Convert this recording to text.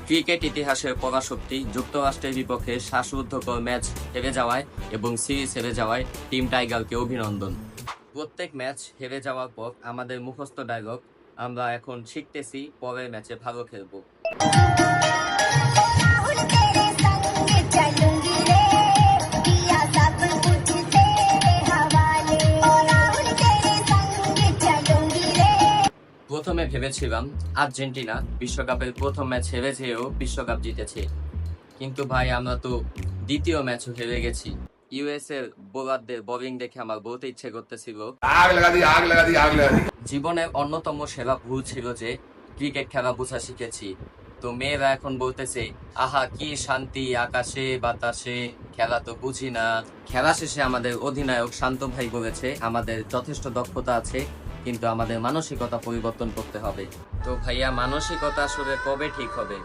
Cricket ইতিহাসের পরাশক্তি যুক্তরাষ্ট্রের বিপক্ষে শ্বাসরুদ্ধকর ম্যাচ হেরে যাওয়ায় এবং সিরিজ হেরে যাওয়ায় টিম টাইগারকে অভিনন্দন। প্রত্যেক ম্যাচ হেরে যাওয়ার পর আমাদের মুখস্থ ডায়লগ, আমরা এখন শিখতেছি পরের ম্যাচে ভালো খেলবো। প্রথমে ভেবেছিলাম আর্জেন্টিনা বিশ্বকাপের প্রথম ম্যাচ হেরে যেও বিশ্বকাপ জিতেছে, কিন্তু ভাই আমরা তো দ্বিতীয় ম্যাচও হেরে গেছি। ইউএস এর বোলারদের বোলিং দেখে আমার বলতে ইচ্ছে করতেছিল आग लगा दी आग लगा दी आग लगा दी। জীবনের অন্যতম সেরা ভুল ছিল যে ক্রিকেট খেলা বোঝা শিখেছি। তো মেয়েরা এখন বলতেছে আহা কি শান্তি আকাশে বাতাসে, খেলা তো বুঝি না। খেলা শেষে আমাদের অধিনায়ক শান্ত ভাই বলেছে আমাদের যথেষ্ট দক্ষতা আছে, কিন্তু আমাদের মানসিকতা পরিবর্তন করতে হবে। তো ভাইয়া মানসিকতা আসলে কবে ঠিক হবে?